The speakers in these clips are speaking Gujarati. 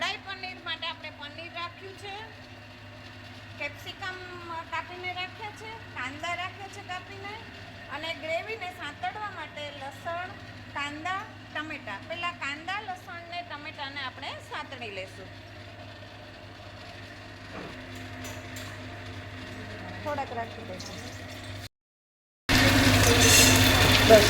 કડાઈ પનીર માટે આપણે પનીર રાખ્યું છે, કેપ્સિકમ કાપીને રાખ્યા છે, કાંદા રાખ્યા છે કાપીને, અને ગ્રેવીને સાંતળવા માટે લસણ, કાંદા, ટમેટા. પહેલાં કાંદા, લસણ ને ટમેટાને આપણે સાંતળી લઈશું. થોડાક રાખી દઈશું. બસ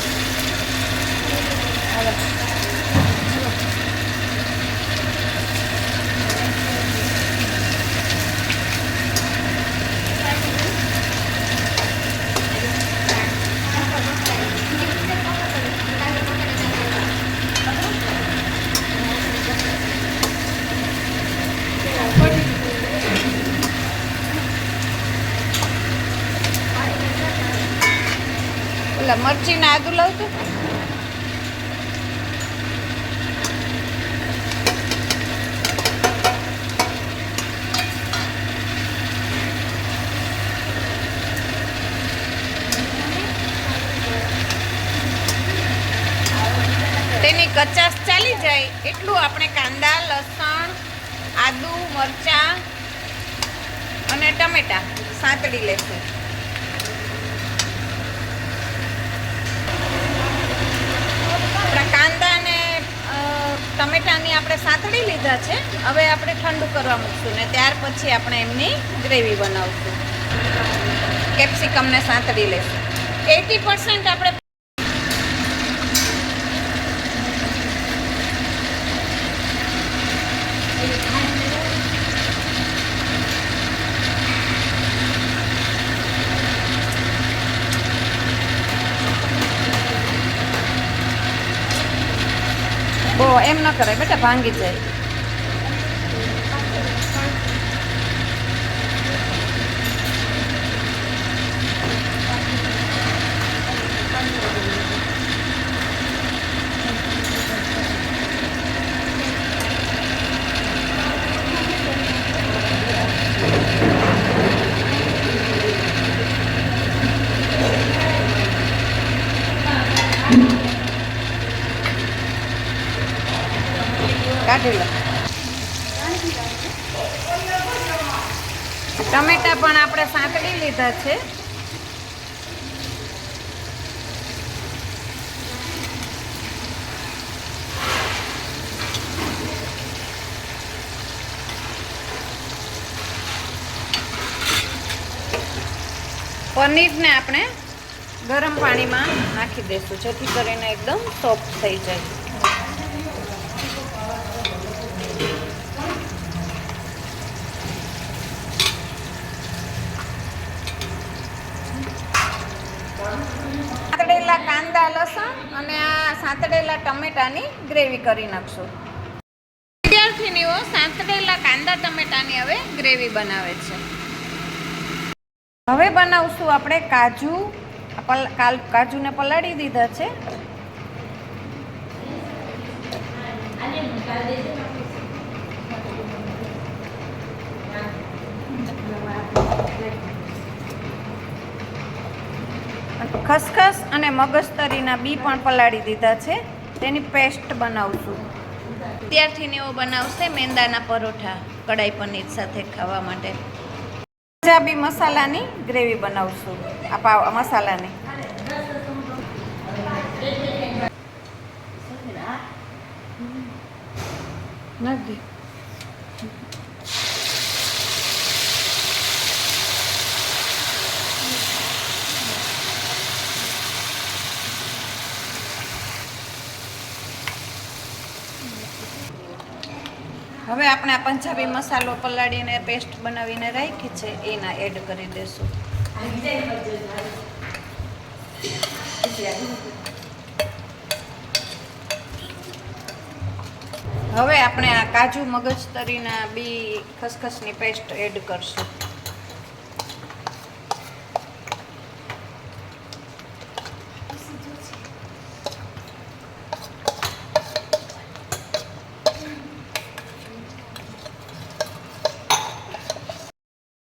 હવે મરચી ને આદુ લાવતું. તેની કચાશ ચાલી જાય એટલું આપણે કાંદા, લસણ, આદુ, મરચાં અને ટમેટા સાંતળી લેશું. કાંદા ને ટમેટાની આપણે સાંતળી લીધા છે. હવે આપણે ઠંડુ કરવા મૂકશું ને ત્યાર પછી આપણે એમની ગ્રેવી બનાવશું. કેપ્સિકમને સાંતળી લઈશું. 80% આપણે એમ ન કરાય બેટા, ભાંગી જાય. કાઢી લો. ટમેટા પણ આપણે સાંતળી લીધા છે. પનીરને આપણે ગરમ પાણીમાં નાખી દઈશું જેથી કરીને એકદમ સોફ્ટ થઈ જાય. સાંતળેલા કાંદા, લસણ અને આ સાંતળેલા ટમેટાની ગ્રેવી કરી નાખશું. વિદ્યાર્થીનીઓ સાંતળેલા કાંદા ટમેટાની હવે ગ્રેવી બનાવે છે. હવે બનાવશું આપણે કાજુ. કાજુને પલાળી દીધા છે. ખસખસ અને મગજતરીના બી પણ પલાળી દીધા છે. તેની પેસ્ટ બનાવશું. વિદ્યાર્થીનીઓ બનાવશે મેંદાના પરોઠા કડાઈ પનીર સાથે ખાવા માટે. પંજાબી મસાલાની ગ્રેવી બનાવશું. આ મસાલાની નથી. હવે આપણે આ પંજાબી મસાલો પલાળીને પેસ્ટ બનાવીને રાખી છે એના એડ કરી દઈશું. હવે આપણે આ કાજુ, મગજતરીના બી, ખસખસની પેસ્ટ એડ કરશું.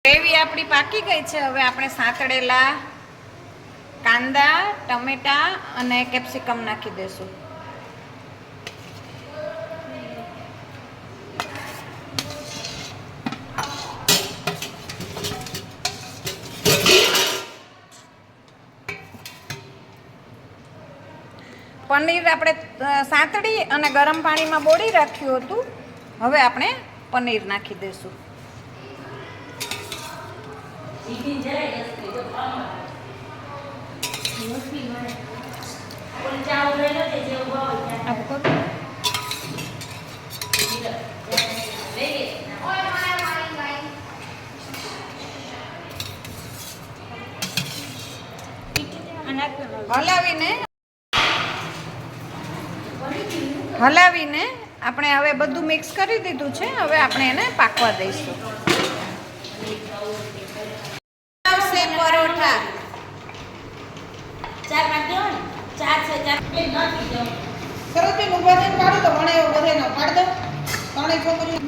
ગ્રેવી આપણી પાકી ગઈ છે. હવે આપણે સાંતળેલા કાંદા, ટમેટા અને કેપ્સિકમ નાખી દઈશું. પનીર આપણે સાંતળી અને ગરમ પાણીમાં બોળી રાખ્યું હતું. હવે આપણે પનીર નાખી દઈશું. હલાવીને આપણે હવે બધું મિક્સ કરી દીધું છે. હવે આપણે એને પાકવા દઈશું. આવશે પરોઠા. સરસ ઉભા થઈને પાડો તો ભણે એવો બધે ન પાડ દો. ત્રણેય છોકરી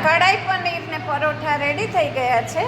કઢાઈ પનીર ને પરોઠા રેડી થઈ ગયા છે.